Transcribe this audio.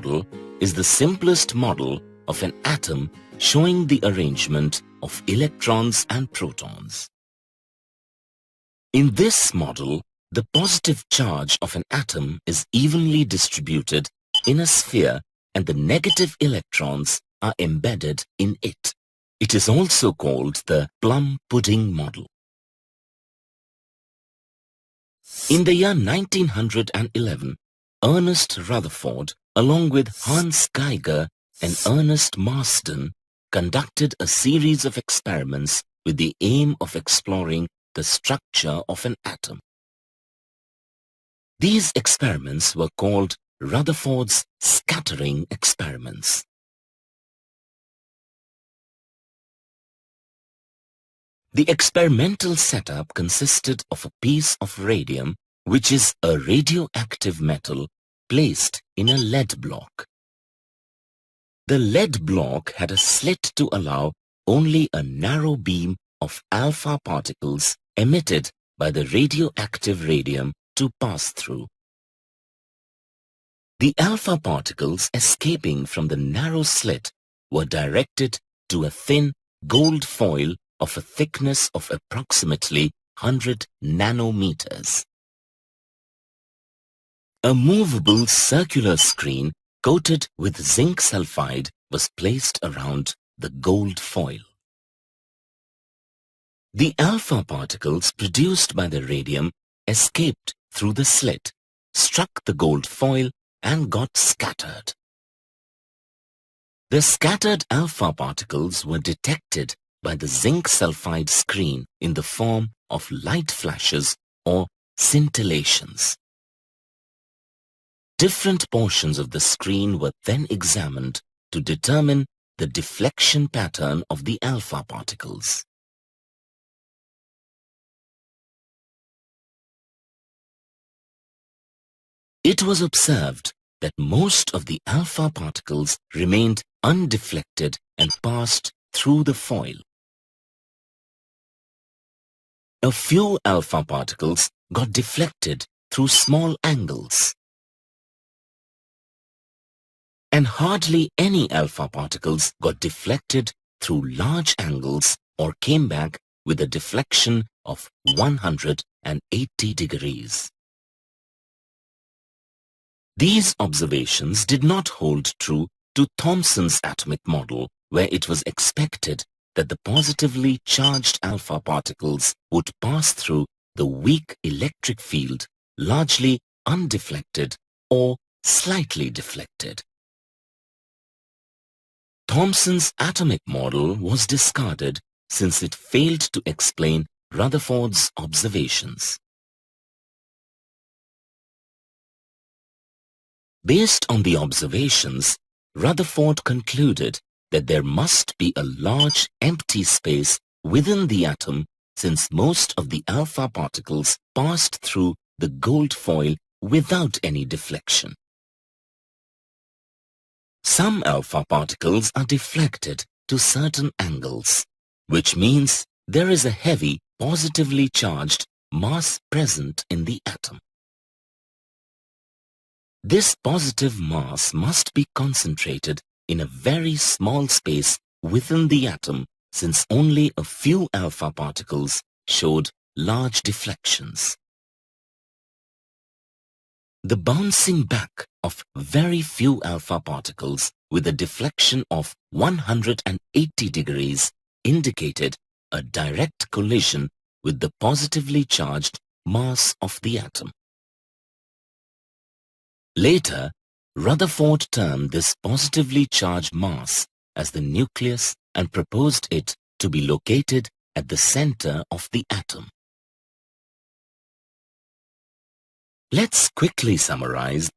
model is the simplest model of an atom showing the arrangement of electrons and protons. In this model, the positive charge of an atom is evenly distributed in a sphere and the negative electrons are embedded in it. It is also called the plum pudding model. In the year 1911, Ernest Rutherford, along with Hans Geiger and Ernest Marsden, conducted a series of experiments with the aim of exploring the structure of an atom. These experiments were called Rutherford's scattering experiments. The experimental setup consisted of a piece of radium, which is a radioactive metal, placed in a lead block. The lead block had a slit to allow only a narrow beam of alpha particles emitted by the radioactive radium to pass through. The alpha particles escaping from the narrow slit were directed to a thin gold foil of a thickness of approximately 100 nanometers. A movable circular screen coated with zinc sulfide was placed around the gold foil. The alpha particles produced by the radium escaped through the slit, struck the gold foil and got scattered. The scattered alpha particles were detected by the zinc sulfide screen in the form of light flashes or scintillations. Different portions of the screen were then examined to determine the deflection pattern of the alpha particles. It was observed that most of the alpha particles remained undeflected and passed through the foil. A few alpha particles got deflected through small angles, and hardly any alpha particles got deflected through large angles or came back with a deflection of 180 degrees. These observations did not hold true to Thomson's atomic model, where it was expected that the positively charged alpha particles would pass through the weak electric field largely undeflected or slightly deflected. Thomson's atomic model was discarded since it failed to explain Rutherford's observations. Based on the observations, Rutherford concluded that there must be a large empty space within the atom since most of the alpha particles passed through the gold foil without any deflection. Some alpha particles are deflected to certain angles, which means there is a heavy, positively charged mass present in the atom. This positive mass must be concentrated in a very small space within the atom since only a few alpha particles showed large deflections. The bouncing back of very few alpha particles with a deflection of 180 degrees indicated a direct collision with the positively charged mass of the atom. Later, Rutherford termed this positively charged mass as the nucleus and proposed it to be located at the center of the atom. Let's quickly summarize